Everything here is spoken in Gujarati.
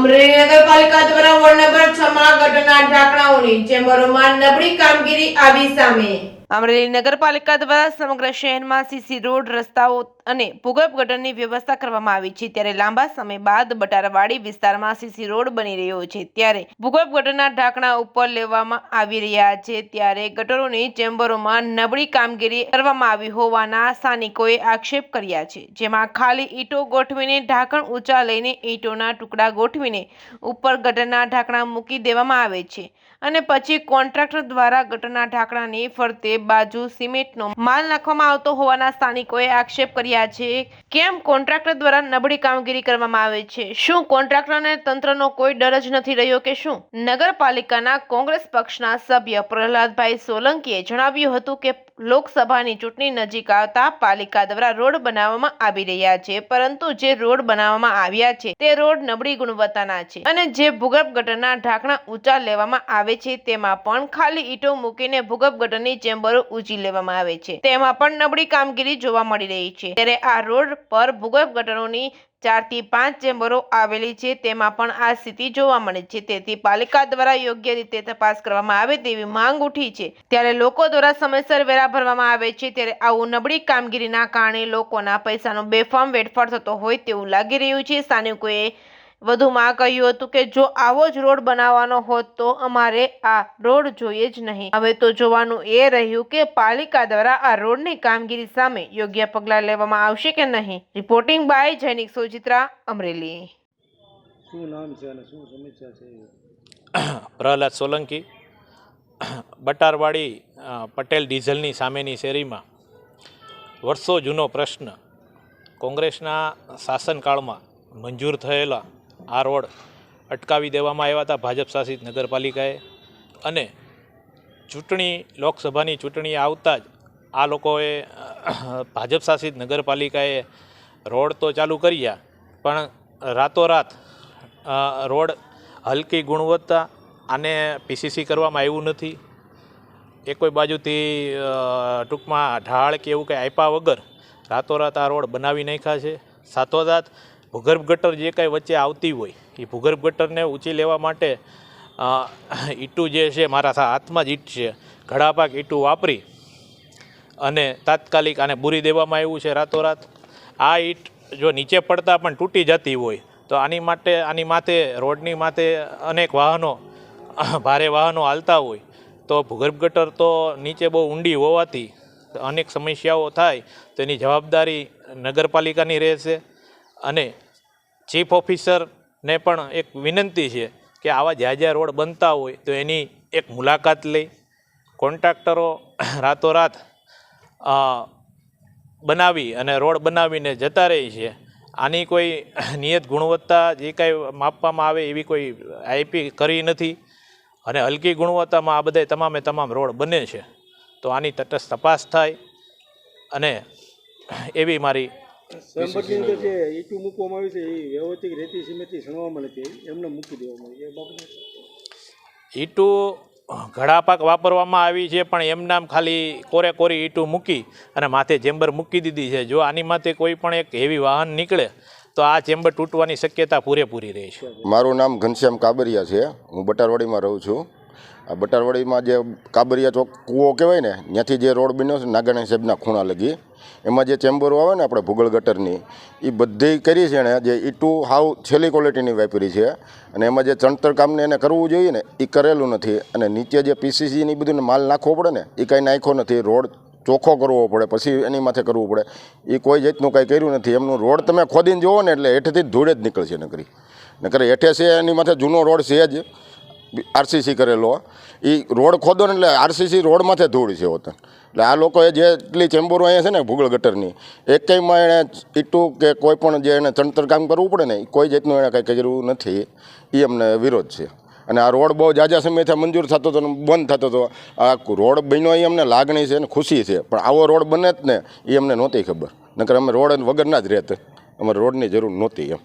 અમરેલી નગરપાલિકા દ્વારા વોર્ડ નંબર 6 માં ગટરના ઢાંકણાઓની ચેમ્બરોમાં નબળી કામગીરી આવી સામે। અમરેલી નગરપાલિકા દ્વારા સમગ્ર શહેરમાં સીસી રોડ, રસ્તાઓ અને ભૂગર્ભ ગટરની વ્યવસ્થા કરવામાં આવી છે, ત્યારે લાંબા સમય બાદ બટારવાડી વિસ્તારમાં સીસી રોડ બની રહ્યો છે, ત્યારે ભૂગર્ભ ગટરના ઢાંકણા ઉપર લેવામાં આવી રહ્યા છે, ત્યારે ગટરોની ચેમ્બરોમાં નબળી કામગીરી કરવામાં આવી હોવાના સ્થાનિકોએ આક્ષેપ કર્યા છે, જેમાં ખાલી ઈંટો ગોઠવીને ઢાંકણ ઊંચા લઈને ઈંટોના ટુકડા ગોઠવીને ઉપર ગટરના ઢાંકણા મૂકી દેવામાં આવે છે અને પછી કોન્ટ્રાક્ટર દ્વારા ગટરના ઢાંકણાની ફરતે બાજુ સિમેન્ટનો માલ નાખવામાં આવતો હોવાના સ્થાનિકોએ આક્ષેપ કર્યા છે। કેમ કોન્ટ્રાક્ટર દ્વારા નબળી કામગીરી કરવામાં આવે છે? શું કોન્ટ્રાક્ટરને તંત્રનો કોઈ ડર જ નથી રહ્યો કે શું? નગરપાલિકાના કોંગ્રેસ પક્ષના સભ્ય પ્રહલાદભાઈ સોલંકીએ જણાવ્યું હતું કે લોકસભાની ચૂંટણી નજીક આવતા પાલિકા દ્વારા રોડ બનાવવામાં આવી રહ્યા છે, પરંતુ જે રોડ બનાવવામાં આવ્યા છે તે રોડ નબળી ગુણવત્તાના છે અને જે ભૂગર્ભ ગટરના ઢાંકણા ઊંચા લેવામાં આવે છે તેમાં પણ ખાલી ઈંટો મૂકીને ભૂગર્ભ ગટરની ચેમ્બરો ઊંચી લેવામાં આવે છે, તેમાં પણ નબળી કામગીરી જોવા મળી રહી છે। ત્યારે આ રોડ પર ભૂગર્ભ ગટરોની 4 થી 5 ચેમ્બરો આવેલી છે, તેમાં પણ આ સ્થિતિ જોવા મળે છે, તેથી પાલિકા દ્વારા યોગ્ય રીતે તપાસ કરવામાં આવે તેવી માંગ ઉઠી છે। ત્યારે લોકો દ્વારા સમયસર વેરા ભરવામાં આવે છે, ત્યારે આવું નબળી કામગીરીના કારણે લોકોના પૈસાનો બેફામ વેડફાટ થતો હોય તેવું લાગી રહ્યું છે। સ્થાનિકોએ વધુમાં કહ્યું હતું કે જો આવો જ રોડ બનાવવાનો હોત તો અમારે આ રોડ જોઈએ જ નહીં। હવે તો જોવાનું એ રહ્યું કે પાલિકા દ્વારા આ રોડની કામગીરી સામે યોગ્ય પગલાં લેવામાં આવશે કે નહીં। Reporting by Jainik Sojitra, Amreli. શું નામ છે અને શું સમસ્યા છે? પ્રહલાદ સોલંકી, બટારવાડી પટેલ ડીઝલની સામેની શેરીમાં વર્ષો જૂનો પ્રશ્ન, કોંગ્રેસના શાસનકાળમાં મંજૂર થયેલા આ રોડ અટકાવી દેવામાં આવ્યા હતા ભાજપ શાસિત નગરપાલિકાએ, અને લોકસભાની ચૂંટણી આવતા જ આ લોકોએ ભાજપ શાસિત નગરપાલિકાએ રોડ તો ચાલુ કર્યા, પણ રાતોરાત રોડ હલકી ગુણવત્તા આને પીસીસી કરવામાં આવ્યું નથી। એ કોઈ બાજુથી ટૂંકમાં ઢાળ કે એવું કંઈ આપ્યા વગર રાતોરાત આ રોડ બનાવી નાખ્યા છે। સાથોસાથ ભૂગર્ભ ગટર જે કાંઈ વચ્ચે આવતી હોય એ ભૂગર્ભ ગટરને ઊંચી લેવા માટે ઈંટું જે છે, મારા હાથમાં જ ઈંટ છે, ઘડાપાક ઈંટું વાપરી અને તાત્કાલિક આને બૂરી દેવામાં આવ્યું છે રાતોરાત। આ ઈંટ જો નીચે પડતા પણ તૂટી જતી હોય તો આની માથે રોડની માથે અનેક વાહનો, ભારે વાહનો હાલતા હોય તો ભૂગર્ભ ગટર તો નીચે બહુ ઊંડી હોવાથી અનેક સમસ્યાઓ થાય, તો એની જવાબદારી નગરપાલિકાની રહેશે। અને ચીફ ઓફિસરને પણ એક વિનંતી છે કે આવા જ્યાં રોડ બનતા હોય તો એની એક મુલાકાત લઈ, કોન્ટ્રાક્ટરો રાતોરાત બનાવી અને રોડ બનાવીને જતા રહે છે, આની કોઈ નિયત ગુણવત્તા જે કાંઈ માપવામાં આવે એવી કોઈ આઈપી કરી નથી, અને હલકી ગુણવત્તામાં આ બધા તમામ રોડ બને છે, તો આની તટસ્થ તપાસ થાય અને એવી મારી સંબંધની અંદર જે ઈંટું મૂકવામાં આવી છે એ વ્યવસ્થિત રેતી સિમેન્ટથી સણવામાં નથી, એમને મૂકી દેવામાં આવી, એ બાબત ઈંટું ઘડાપાક વાપરવામાં આવી છે, પણ એમનામ ખાલી કોરી ઈંટું મૂકી અને માથે ચેમ્બર મૂકી દીધી છે। જો આની માથે કોઈ પણ એક હેવી વાહન નીકળે તો આ ચેમ્બર તૂટવાની શક્યતા પૂરેપૂરી રહે છે। મારું નામ ઘનશ્યામ કાબરિયા છે, હું બટારવાડીમાં રહું છું। આ બટારવાડીમાં જે કાબરિયા ચોક કૂવો કહેવાય ને, ત્યાંથી જે રોડ બન્યો છે નાગાણી સાહેબના ખૂણા લગી, એમાં જે ચેમ્બરો આવે ને આપણે ભૂગળ ગટરની, એ બધી કરી છે ને, જે ઈંટું હાવ છેલ્લી ક્વોલિટીની વાપરી છે, અને એમાં જે ચણતર કામને એને કરવું જોઈએ ને એ કરેલું નથી, અને નીચે જે પીસીસીની બધું માલ નાખવો પડે ને એ કાંઈ નાખ્યો નથી। રોડ ચોખ્ખો કરવો પડે પછી એની માથે કરવું પડે, એ કોઈ જાતનું કાંઈ કર્યું નથી। એમનું રોડ તમે ખોદીને જુઓ ને એટલે હેઠેથી ધૂળ જ નીકળશે નકરી હેઠે છે એની માથે જૂનો રોડ છે જ આરસીસી કરેલો, એ રોડ ખોદો ને એટલે આરસીસી રોડ માથે ધૂળ છે હોતા। એટલે આ લોકોએ જેટલી ચેમ્બરો અહીંયા છે ને ભૂગળ ગટરની, એકમાં એણે ઈંટું કે કોઈ પણ જે એને ચણતર કામ કરવું પડે ને કોઈ જાતનું એણે કાંઈ કર્યું નથી, એ અમને વિરોધ છે। અને આ રોડ બહુ જાજા સમયથી મંજૂર થતો હતો ને બંધ થતો હતો, આ રોડ બન્યો એ અમને લાગણી છે અને ખુશી છે, પણ આવો રોડ બને જ ને એ અમને નહોતી ખબર, નકર અમે રોડ વગરના જ રહેતા, અમારે રોડની જરૂર નહોતી એમ।